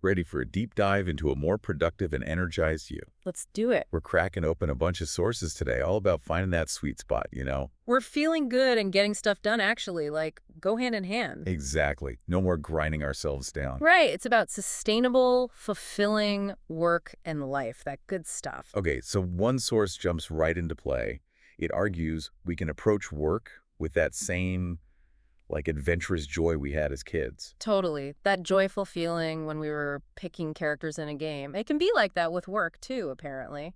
Ready for a deep dive into a more productive and energized you. Let's do it. We're cracking open a bunch of sources today, all about finding that sweet spot. We're feeling good and getting stuff done, actually, like, go hand in hand. Exactly. No more grinding ourselves down. Right. It's about sustainable, fulfilling work and life, that good stuff. Okay, so one source jumps right into play. It argues we can approach work with that same, adventurous joy we had as kids. Totally. That joyful feeling when we were picking characters in a game. It can be like that with work, too, apparently.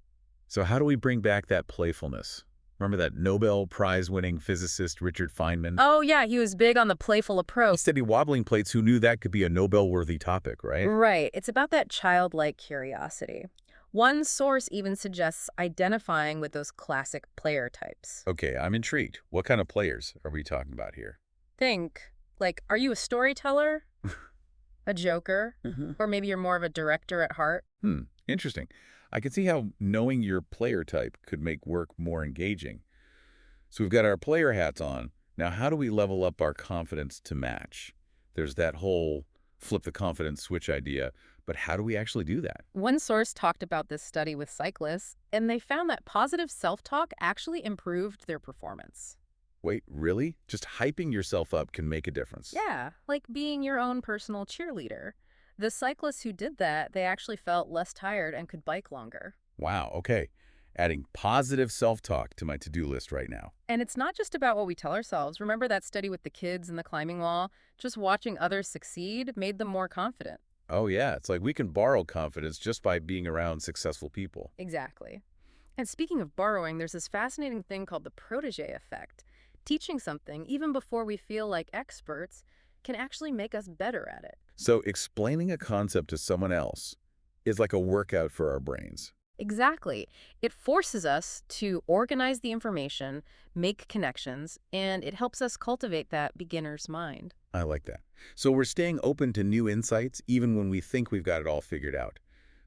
So how do we bring back that playfulness? Remember that Nobel Prize-winning physicist Richard Feynman? Oh, yeah, he was big on the playful approach. Steady wobbling plates who knew that could be a Nobel-worthy topic, right? Right. It's about that childlike curiosity. One source even suggests identifying with those classic player types. Okay, I'm intrigued. What kind of players are we talking about here? Think, like, are you a storyteller, a joker, or maybe you're more of a director at heart? Interesting. I can see how knowing your player type could make work more engaging. So we've got our player hats on. Now, how do we level up our confidence to match? There's that whole flip the confidence switch idea, but how do we actually do that? One source talked about this study with cyclists, and they found that positive self-talk actually improved their performance. Wait, really? Just hyping yourself up can make a difference? Yeah, like being your own personal cheerleader. The cyclists who did that, they actually felt less tired and could bike longer. Wow, okay. Adding positive self-talk to my to-do list right now. And it's not just about what we tell ourselves. Remember that study with the kids and the climbing wall? Just watching others succeed made them more confident. Oh yeah, it's like we can borrow confidence just by being around successful people. Exactly. And speaking of borrowing, there's this fascinating thing called the protege effect. Teaching something, even before we feel like experts, can actually make us better at it. So explaining a concept to someone else is like a workout for our brains. Exactly. It forces us to organize the information, make connections, and it helps us cultivate that beginner's mind. I like that. So we're staying open to new insights even when we think we've got it all figured out.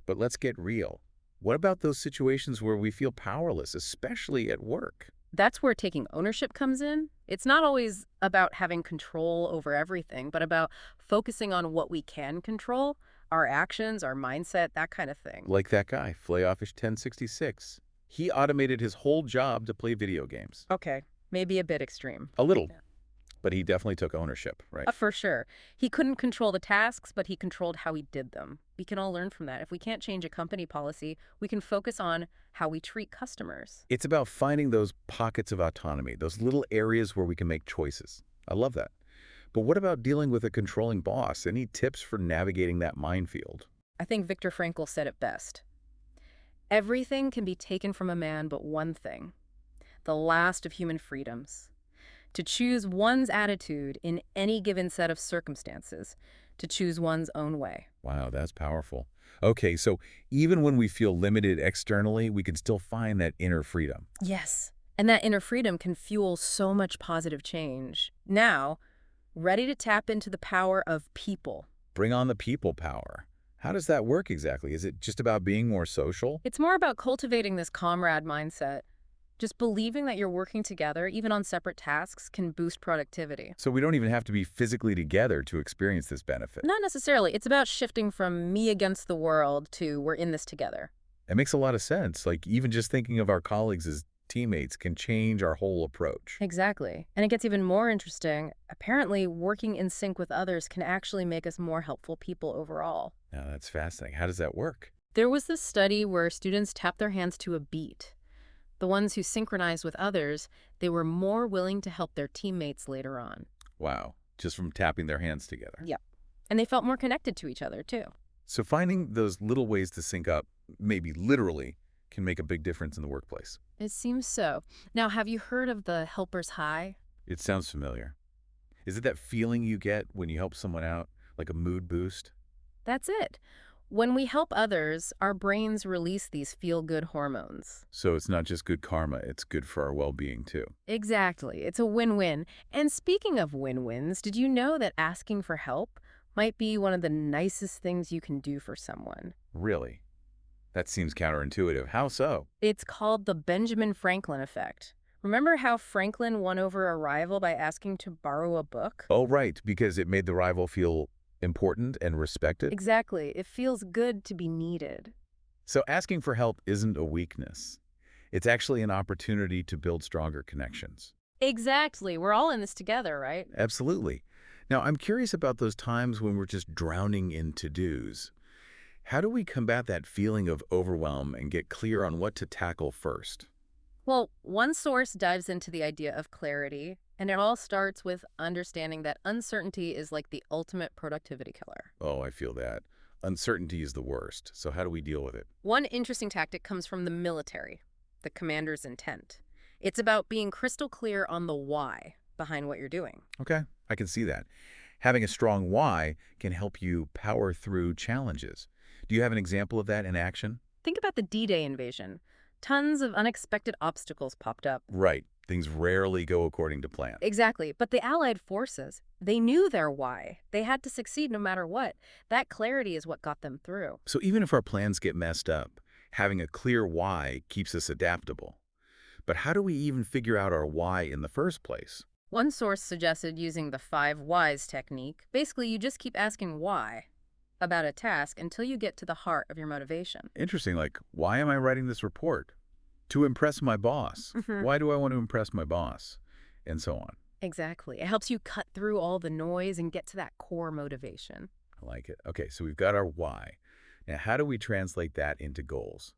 But let's get real. What about those situations where we feel powerless, especially at work? That's where taking ownership comes in. It's not always about having control over everything, but about focusing on what we can control, our actions, our mindset, that kind of thing. Like that guy, Flayoffish 1066. He automated his whole job to play video games. Okay, maybe a bit extreme. A little, but he definitely took ownership, right? For sure. He couldn't control the tasks, but he controlled how he did them. We can all learn from that. If we can't change a company policy, we can focus on how we treat customers. It's about finding those pockets of autonomy, those little areas where we can make choices. I love that. But what about dealing with a controlling boss? Any tips for navigating that minefield? I think Viktor Frankl said it best. Everything can be taken from a man but one thing, the last of human freedoms. To choose one's attitude in any given set of circumstances, to choose one's own way. Wow, that's powerful. Okay, so even when we feel limited externally, we can still find that inner freedom. Yes, and that inner freedom can fuel so much positive change. Now, ready to tap into the power of people. Bring on the people power. How does that work exactly? Is it just about being more social? It's more about cultivating this comrade mindset. Just believing that you're working together, even on separate tasks, can boost productivity. So we don't even have to be physically together to experience this benefit. Not necessarily. It's about shifting from me against the world to we're in this together. It makes a lot of sense. Like even just thinking of our colleagues as teammates can change our whole approach. Exactly. And it gets even more interesting. Apparently, working in sync with others can actually make us more helpful people overall. Now that's fascinating. How does that work? There was this study where students tapped their hands to a beat. The ones who synchronized with others, they were more willing to help their teammates later on. Wow, just from tapping their hands together. Yep. And they felt more connected to each other, too. So finding those little ways to sync up, maybe literally, can make a big difference in the workplace. It seems so. Now, have you heard of the helper's high? It sounds familiar. Is it that feeling you get when you help someone out, like a mood boost? That's it. When we help others, our brains release these feel-good hormones. So it's not just good karma, it's good for our well-being too. Exactly. It's a win-win. And speaking of win-wins, did you know that asking for help might be one of the nicest things you can do for someone? Really? That seems counterintuitive. How so? It's called the Benjamin Franklin effect. Remember how Franklin won over a rival by asking to borrow a book? Oh, right, because it made the rival feel important and respected. Exactly. It feels good to be needed. So asking for help isn't a weakness. It's actually an opportunity to build stronger connections. Exactly. We're all in this together, right? Absolutely. Now, I'm curious about those times when we're just drowning in to-dos. How do we combat that feeling of overwhelm and get clear on what to tackle first? Well, one source dives into the idea of clarity, and it all starts with understanding that uncertainty is like the ultimate productivity killer. Oh, I feel that. Uncertainty is the worst. So how do we deal with it? One interesting tactic comes from the military, the commander's intent. It's about being crystal clear on the why behind what you're doing. Okay, I can see that. Having a strong why can help you power through challenges. Do you have an example of that in action? Think about the D-Day invasion. Tons of unexpected obstacles popped up. Right. Things rarely go according to plan. Exactly. But the Allied forces, they knew their why. They had to succeed no matter what. That clarity is what got them through. So even if our plans get messed up, having a clear why keeps us adaptable. But how do we even figure out our why in the first place? One source suggested using the 5 whys technique. Basically, you just keep asking why about a task until you get to the heart of your motivation. Interesting, like, why am I writing this report? To impress my boss. Mhm. Why do I want to impress my boss? And so on. Exactly. It helps you cut through all the noise and get to that core motivation. I like it. Okay, so we've got our why. Now, how do we translate that into goals?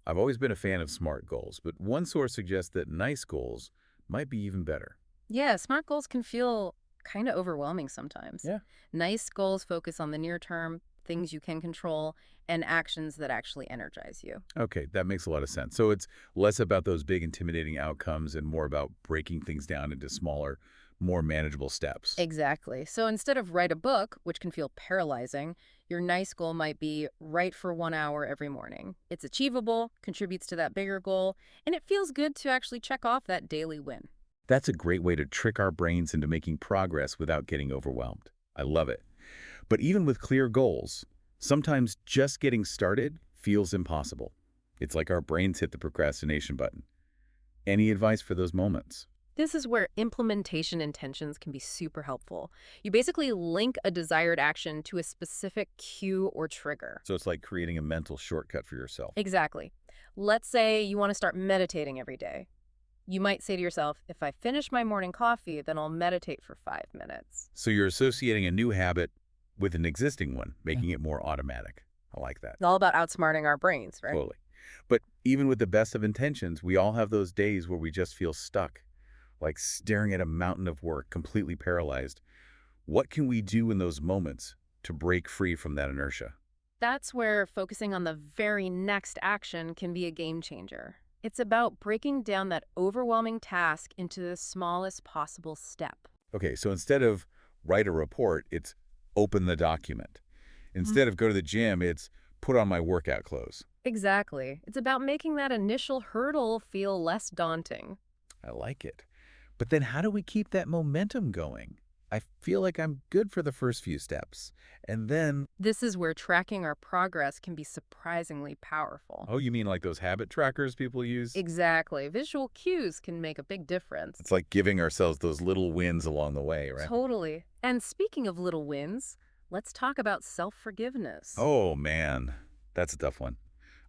I've always been a fan of SMART goals, but one source suggests that nice goals might be even better. Yeah, SMART goals can feel kind of overwhelming sometimes. Yeah. Nice goals focus on the near term, things you can control, and actions that actually energize you. Okay, that makes a lot of sense. So it's less about those big, intimidating outcomes and more about breaking things down into smaller, more manageable steps. Exactly. So instead of write a book, which can feel paralyzing, your nice goal might be write for 1 hour every morning. It's achievable, contributes to that bigger goal, and it feels good to actually check off that daily win. That's a great way to trick our brains into making progress without getting overwhelmed. I love it. But even with clear goals, sometimes just getting started feels impossible. It's like our brains hit the procrastination button. Any advice for those moments? This is where implementation intentions can be super helpful. You basically link a desired action to a specific cue or trigger. So it's like creating a mental shortcut for yourself. Exactly. Let's say you want to start meditating every day. You might say to yourself, if I finish my morning coffee, then I'll meditate for 5 minutes. So you're associating a new habit with an existing one, making it more automatic. I like that. It's all about outsmarting our brains, right? Totally. But even with the best of intentions, we all have those days where we just feel stuck, like staring at a mountain of work, completely paralyzed. What can we do in those moments to break free from that inertia? That's where focusing on the very next action can be a game changer. It's about breaking down that overwhelming task into the smallest possible step. Okay, so instead of write a report, it's open the document. Instead of go to the gym, it's put on my workout clothes. Exactly. It's about making that initial hurdle feel less daunting. I like it. But then how do we keep that momentum going? I feel like I'm good for the first few steps. And then, This is where tracking our progress can be surprisingly powerful. oh, you mean like those habit trackers people use? Exactly. Visual cues can make a big difference. It's like giving ourselves those little wins along the way, right? Totally. And speaking of little wins, let's talk about self-forgiveness. Oh, man. That's a tough one.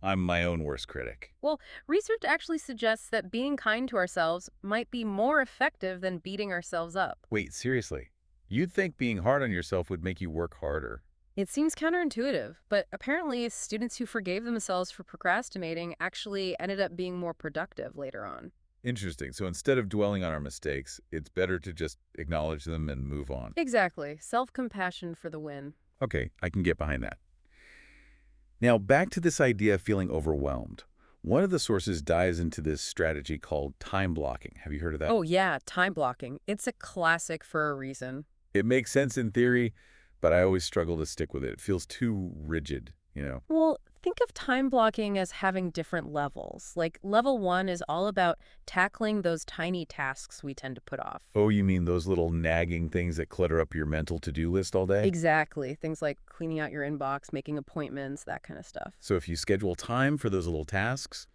I'm my own worst critic. Well, research actually suggests that being kind to ourselves might be more effective than beating ourselves up. Wait, seriously? You'd think being hard on yourself would make you work harder. It seems counterintuitive, but apparently students who forgave themselves for procrastinating actually ended up being more productive later on. Interesting. So instead of dwelling on our mistakes, it's better to just acknowledge them and move on. Exactly. Self-compassion for the win. Okay, I can get behind that. Now, back to this idea of feeling overwhelmed. One of the sources dives into this strategy called time blocking. Have you heard of that? Oh yeah, time blocking. It's a classic for a reason. It makes sense in theory, but I always struggle to stick with it. It feels too rigid. Well, think of time blocking as having different levels. Like level 1 is all about tackling those tiny tasks we tend to put off. Oh, you mean those little nagging things that clutter up your mental to-do list all day? Exactly. Things like cleaning out your inbox, making appointments, that kind of stuff. So if you schedule time for those little tasks,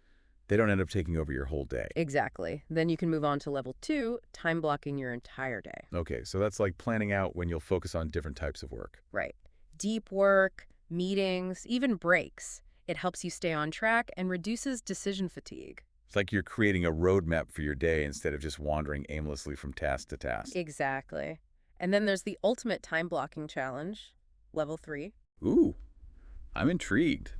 They don't end up taking over your whole day. Exactly. Then you can move on to level 2, time blocking your entire day. Okay, so that's like planning out when you'll focus on different types of work. Right. Deep work, meetings, even breaks. It helps you stay on track and reduces decision fatigue. It's like you're creating a roadmap for your day instead of just wandering aimlessly from task to task. Exactly. And then there's the ultimate time blocking challenge, level 3. Ooh, I'm intrigued.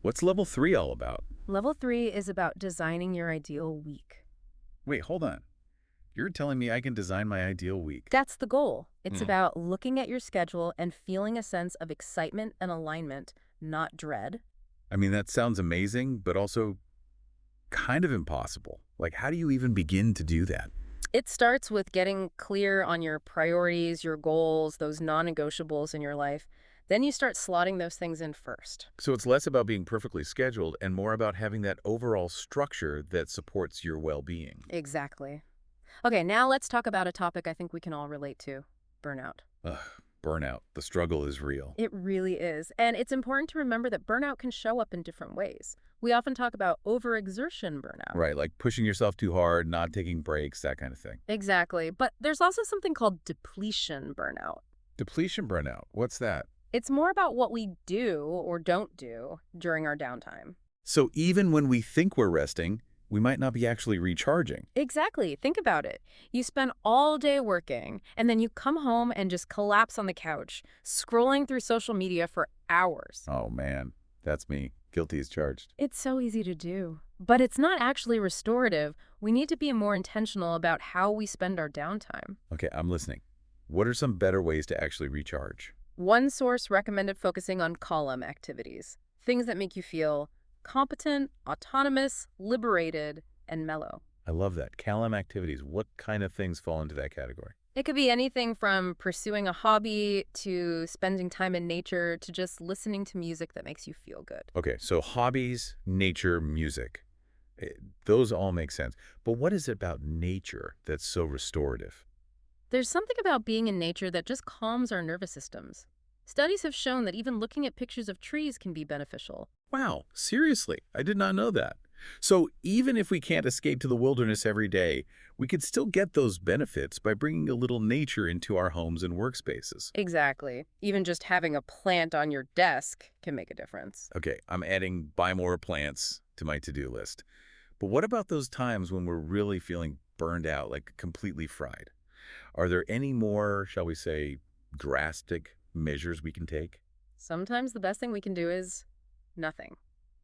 What's level 3 all about? Level 3 is about designing your ideal week. Wait, hold on. You're telling me I can design my ideal week? That's the goal. It's Hmm. about looking at your schedule and feeling a sense of excitement and alignment, not dread. I mean, that sounds amazing, but also kind of impossible. Like, how do you even begin to do that? It starts with getting clear on your priorities, your goals, those non-negotiables in your life. Then you start slotting those things in first. So it's less about being perfectly scheduled and more about having that overall structure that supports your well-being. Exactly. Okay, now let's talk about a topic I think we can all relate to, burnout. Ugh, burnout. The struggle is real. It really is. And it's important to remember that burnout can show up in different ways. We often talk about overexertion burnout. Right, like pushing yourself too hard, not taking breaks, that kind of thing. Exactly. But there's also something called depletion burnout. Depletion burnout. What's that? It's more about what we do or don't do during our downtime. So even when we think we're resting, we might not be actually recharging. Exactly. Think about it. You spend all day working, and then you come home and just collapse on the couch, scrolling through social media for hours. Oh man, that's me. Guilty as charged. It's so easy to do. But it's not actually restorative. We need to be more intentional about how we spend our downtime. Okay, I'm listening. What are some better ways to actually recharge? One source recommended focusing on column activities, things that make you feel competent, autonomous, liberated, and mellow. I love that. Calm activities. What kind of things fall into that category? It could be anything from pursuing a hobby to spending time in nature to just listening to music that makes you feel good. Okay, so hobbies, nature, music. Eh, Those all make sense. But what is it about nature that's so restorative? There's something about being in nature that just calms our nervous systems. Studies have shown that even looking at pictures of trees can be beneficial. Wow, seriously, I did not know that. So even if we can't escape to the wilderness every day, we could still get those benefits by bringing a little nature into our homes and workspaces. Exactly. Even just having a plant on your desk can make a difference. Okay, I'm adding buy more plants to my to-do list. But what about those times when we're really feeling burned out, like completely fried? Are there any more, shall we say, drastic measures we can take? Sometimes the best thing we can do is nothing.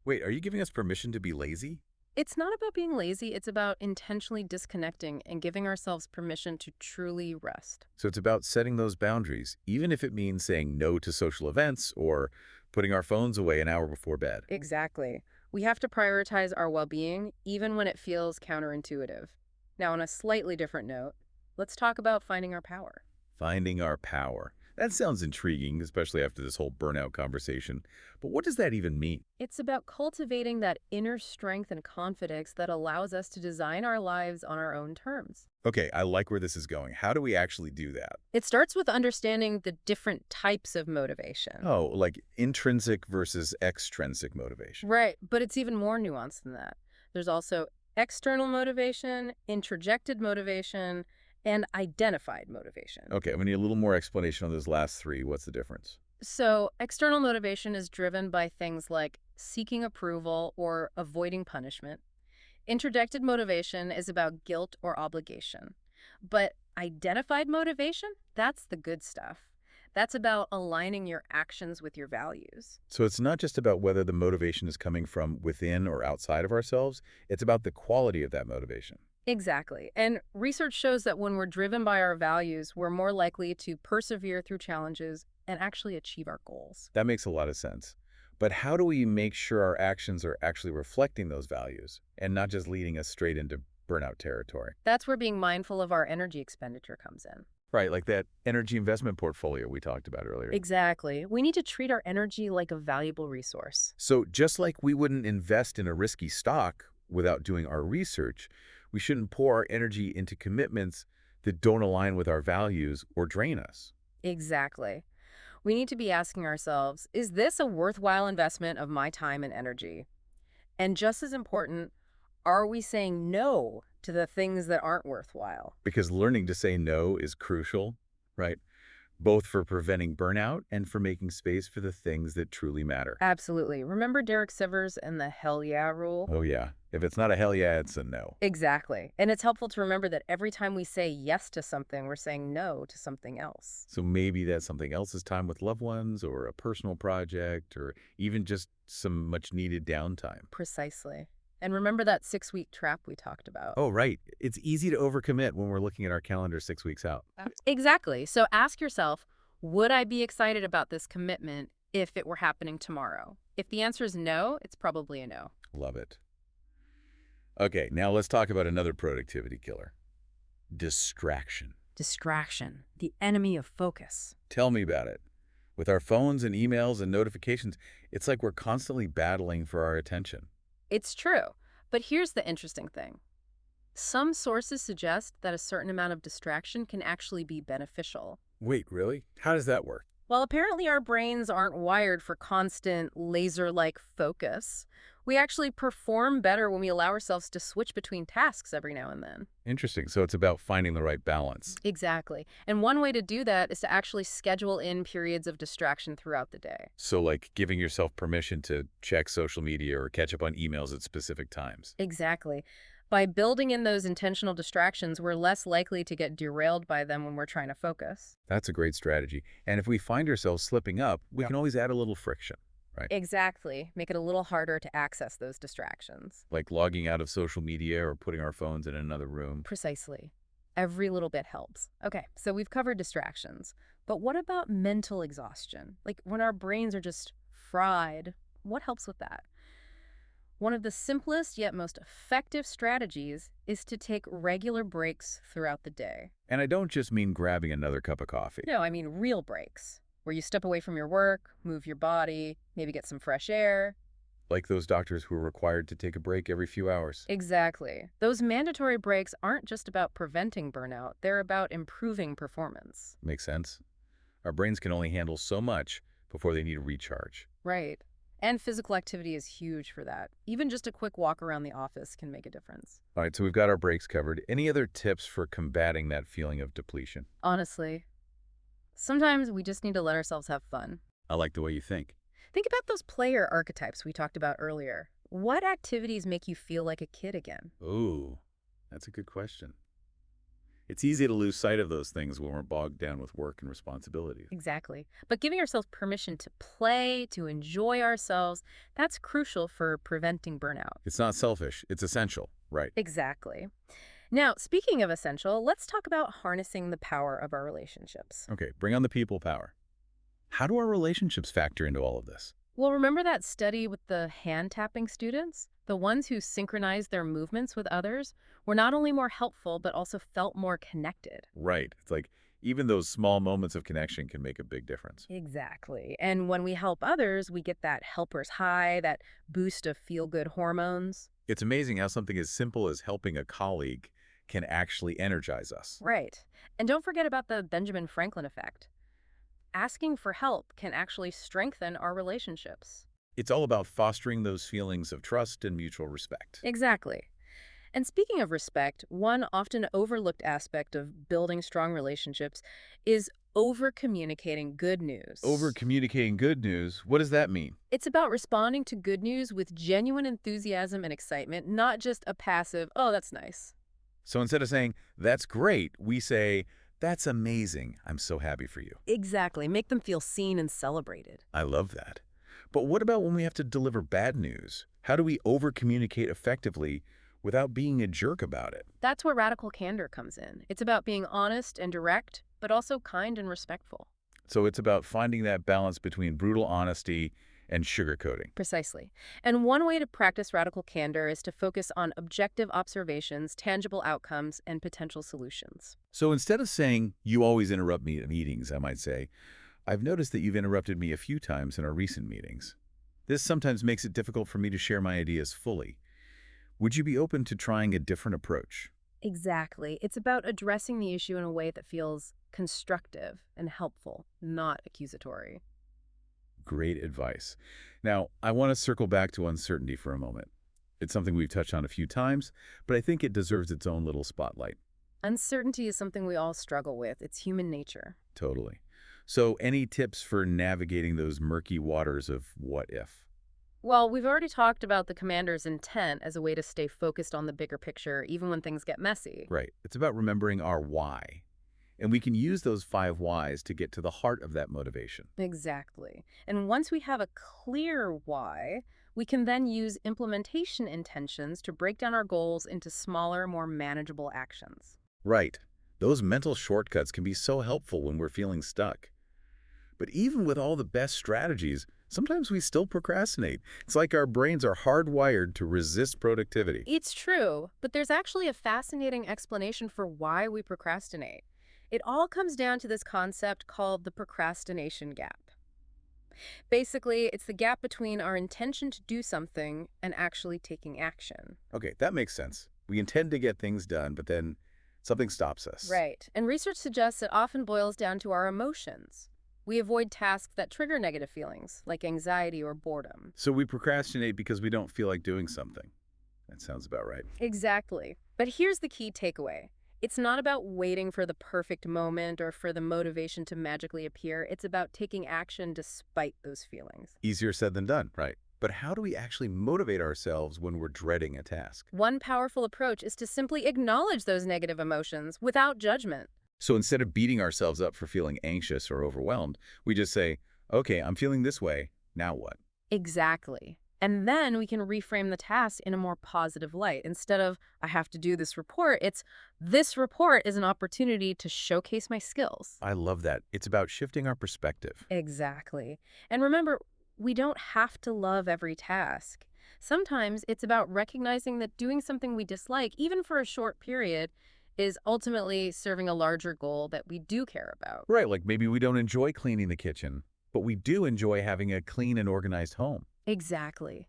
Wait, are you giving us permission to be lazy? It's not about being lazy, it's about intentionally disconnecting and giving ourselves permission to truly rest. So it's about setting those boundaries, even if it means saying no to social events or putting our phones away an hour before bed. Exactly. We have to prioritize our well-being even when it feels counterintuitive. Now, on a slightly different note, let's talk about finding our power. Finding our power. That sounds intriguing, especially after this whole burnout conversation. But what does that even mean? It's about cultivating that inner strength and confidence that allows us to design our lives on our own terms. Okay, I like where this is going. How do we actually do that? It starts with understanding the different types of motivation. Oh, like intrinsic versus extrinsic motivation. Right, but it's even more nuanced than that. There's also external motivation, introjected motivation, and identified motivation. Okay, I'm gonna need a little more explanation on those last three. What's the difference? So, external motivation is driven by things like seeking approval or avoiding punishment. Introjected motivation is about guilt or obligation. But identified motivation, that's the good stuff. That's about aligning your actions with your values. So it's not just about whether the motivation is coming from within or outside of ourselves, it's about the quality of that motivation. Exactly. And research shows that when we're driven by our values, we're more likely to persevere through challenges and actually achieve our goals. That makes a lot of sense. But how do we make sure our actions are actually reflecting those values and not just leading us straight into burnout territory? That's where being mindful of our energy expenditure comes in. Right, like that energy investment portfolio we talked about earlier. Exactly. We need to treat our energy like a valuable resource. So just like we wouldn't invest in a risky stock without doing our research, we shouldn't pour our energy into commitments that don't align with our values or drain us. Exactly. We need to be asking ourselves, is this a worthwhile investment of my time and energy? And just as important, Are we saying no to the things that aren't worthwhile? Because learning to say no is crucial, right? Both for preventing burnout and for making space for the things that truly matter. Absolutely. Remember Derek Sivers and the hell yeah rule? Oh, yeah. If it's not a hell yeah, it's a no. Exactly. And it's helpful to remember that every time we say yes to something, we're saying no to something else. So maybe that's something else's time with loved ones or a personal project or even just some much needed downtime. Precisely. And remember that 6-week trap we talked about. Oh, right. It's easy to overcommit when we're looking at our calendar 6 weeks out. Exactly. So ask yourself, would I be excited about this commitment if it were happening tomorrow? If the answer is no, it's probably a no. Love it. Okay, now let's talk about another productivity killer. Distraction. Distraction, the enemy of focus. Tell me about it. With our phones and emails and notifications, it's like we're constantly battling for our attention. It's true. But here's the interesting thing. Some sources suggest that a certain amount of distraction can actually be beneficial. Wait, really? How does that work? While apparently our brains aren't wired for constant laser-like focus, we actually perform better when we allow ourselves to switch between tasks every now and then. Interesting. So it's about finding the right balance. Exactly. And one way to do that is to actually schedule in periods of distraction throughout the day. So like giving yourself permission to check social media or catch up on emails at specific times. Exactly. By building in those intentional distractions, we're less likely to get derailed by them when we're trying to focus. That's a great strategy. And if we find ourselves slipping up, we can always add a little friction, right? Exactly. Make it a little harder to access those distractions. Like logging out of social media or putting our phones in another room. Precisely. Every little bit helps. Okay, so we've covered distractions. But what about mental exhaustion? Like when our brains are just fried, what helps with that? One of the simplest yet most effective strategies is to take regular breaks throughout the day. And I don't just mean grabbing another cup of coffee. No, I mean real breaks, where you step away from your work, move your body, maybe get some fresh air. Like those doctors who are required to take a break every few hours. Exactly. Those mandatory breaks aren't just about preventing burnout, they're about improving performance. Makes sense. Our brains can only handle so much before they need a recharge. Right. And physical activity is huge for that. Even just a quick walk around the office can make a difference. All right, so we've got our breaks covered. Any other tips for combating that feeling of depletion? Honestly, sometimes we just need to let ourselves have fun. I like the way you think. Think about those player archetypes we talked about earlier. What activities make you feel like a kid again? Ooh, that's a good question. It's easy to lose sight of those things when we're bogged down with work and responsibilities. Exactly. But giving ourselves permission to play, to enjoy ourselves, that's crucial for preventing burnout. It's not selfish, it's essential, right? Exactly. Now, speaking of essential, let's talk about harnessing the power of our relationships. Okay, bring on the people power. How do our relationships factor into all of this? Well, remember that study with the hand-tapping students? The ones who synchronized their movements with others were not only more helpful, but also felt more connected. Right. It's like even those small moments of connection can make a big difference. Exactly. And when we help others, we get that helper's high, that boost of feel-good hormones. It's amazing how something as simple as helping a colleague can actually energize us. Right. And don't forget about the Benjamin Franklin effect. Asking for help can actually strengthen our relationships. It's all about fostering those feelings of trust and mutual respect. Exactly. And speaking of respect, one often overlooked aspect of building strong relationships is over-communicating good news. Over communicating good news, what does that mean? It's about responding to good news with genuine enthusiasm and excitement, not just a passive, oh, that's nice. So instead of saying, that's great, we say, that's amazing. I'm so happy for you. Exactly. Make them feel seen and celebrated. I love that. But what about when we have to deliver bad news? How do we over-communicate effectively without being a jerk about it? That's where radical candor comes in. It's about being honest and direct, but also kind and respectful. So it's about finding that balance between brutal honesty and sugarcoating. Precisely. And one way to practice radical candor is to focus on objective observations, tangible outcomes, and potential solutions. So instead of saying, you always interrupt me at meetings, I might say, I've noticed that you've interrupted me a few times in our recent meetings. This sometimes makes it difficult for me to share my ideas fully. Would you be open to trying a different approach? Exactly. It's about addressing the issue in a way that feels constructive and helpful, not accusatory. Great advice. Now, I want to circle back to uncertainty for a moment. It's something we've touched on a few times, but I think it deserves its own little spotlight. Uncertainty is something we all struggle with. It's human nature. Totally. So any tips for navigating those murky waters of what if? Well, we've already talked about the commander's intent as a way to stay focused on the bigger picture, even when things get messy. Right. It's about remembering our why. And we can use those 5 whys to get to the heart of that motivation. Exactly. And once we have a clear why, we can then use implementation intentions to break down our goals into smaller, more manageable actions. Right. Those mental shortcuts can be so helpful when we're feeling stuck. But even with all the best strategies, sometimes we still procrastinate. It's like our brains are hardwired to resist productivity. It's true, but there's actually a fascinating explanation for why we procrastinate. It all comes down to this concept called the procrastination gap. Basically, it's the gap between our intention to do something and actually taking action. Okay, that makes sense. We intend to get things done, but then something stops us. Right. And research suggests it often boils down to our emotions. We avoid tasks that trigger negative feelings, like anxiety or boredom. So we procrastinate because we don't feel like doing something. That sounds about right. Exactly. But here's the key takeaway. It's not about waiting for the perfect moment or for the motivation to magically appear. It's about taking action despite those feelings. Easier said than done, right? But how do we actually motivate ourselves when we're dreading a task? One powerful approach is to simply acknowledge those negative emotions without judgment. So instead of beating ourselves up for feeling anxious or overwhelmed, we just say, okay, I'm feeling this way. Now what? Exactly. And then we can reframe the task in a more positive light. Instead of, I have to do this report, it's, this report is an opportunity to showcase my skills. I love that. It's about shifting our perspective. Exactly. And remember, we don't have to love every task. Sometimes it's about recognizing that doing something we dislike, even for a short period, is ultimately serving a larger goal that we do care about. Right, like maybe we don't enjoy cleaning the kitchen, but we do enjoy having a clean and organized home. Exactly.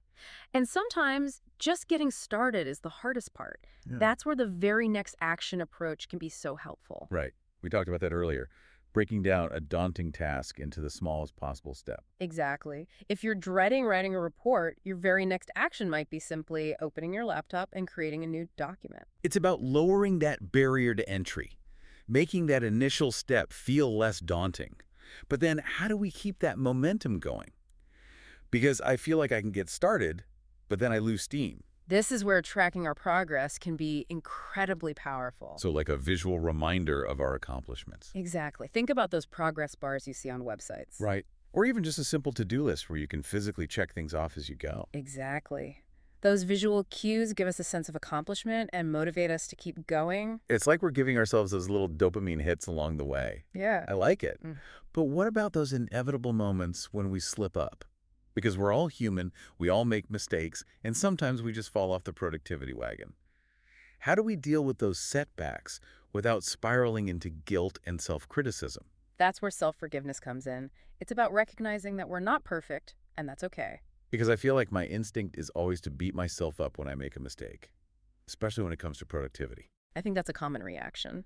And sometimes just getting started is the hardest part. Yeah. That's where the very next action approach can be so helpful. Right. We talked about that earlier. Breaking down a daunting task into the smallest possible step. Exactly. If you're dreading writing a report, your very next action might be simply opening your laptop and creating a new document. It's about lowering that barrier to entry, making that initial step feel less daunting. But then how do we keep that momentum going? Because I feel like I can get started, but then I lose steam. This is where tracking our progress can be incredibly powerful. So like a visual reminder of our accomplishments. Exactly. Think about those progress bars you see on websites. Right. Or even just a simple to-do list where you can physically check things off as you go. Exactly. Those visual cues give us a sense of accomplishment and motivate us to keep going. It's like we're giving ourselves those little dopamine hits along the way. Yeah. I like it. Mm. But what about those inevitable moments when we slip up? Because we're all human, we all make mistakes, and sometimes we just fall off the productivity wagon. How do we deal with those setbacks without spiraling into guilt and self-criticism? That's where self-forgiveness comes in. It's about recognizing that we're not perfect, and that's okay. Because I feel like my instinct is always to beat myself up when I make a mistake, especially when it comes to productivity. I think that's a common reaction.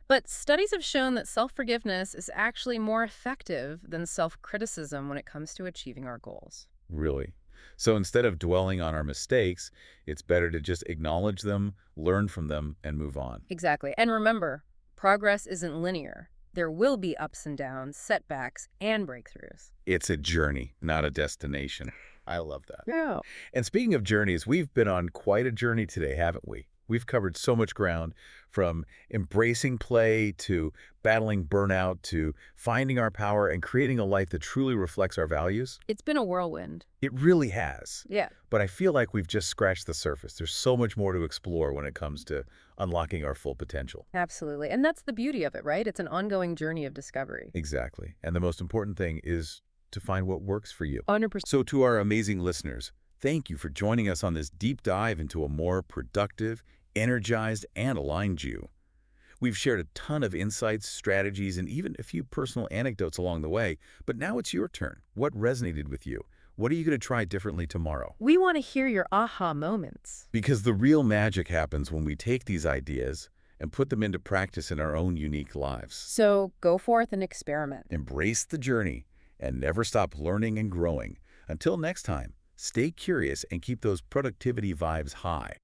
But studies have shown that self-forgiveness is actually more effective than self-criticism when it comes to achieving our goals. Really. So instead of dwelling on our mistakes, it's better to just acknowledge them, learn from them, and move on. Exactly. And remember, progress isn't linear. There will be ups and downs, setbacks, and breakthroughs. It's a journey, not a destination. I love that. Yeah. And speaking of journeys, we've been on quite a journey today, haven't we? We've covered so much ground, from embracing play to battling burnout to finding our power and creating a life that truly reflects our values. It's been a whirlwind. It really has. Yeah. But I feel like we've just scratched the surface. There's so much more to explore when it comes to unlocking our full potential. Absolutely. And that's the beauty of it, right? It's an ongoing journey of discovery. Exactly. And the most important thing is to find what works for you. 100%. So to our amazing listeners, thank you for joining us on this deep dive into a more productive, energized, and aligned you. We've shared a ton of insights, strategies, and even a few personal anecdotes along the way, but now it's your turn. What resonated with you? What are you going to try differently tomorrow? We want to hear your aha moments. Because the real magic happens when we take these ideas and put them into practice in our own unique lives. So go forth and experiment. Embrace the journey and never stop learning and growing. Until next time, Stay curious and keep those productivity vibes high.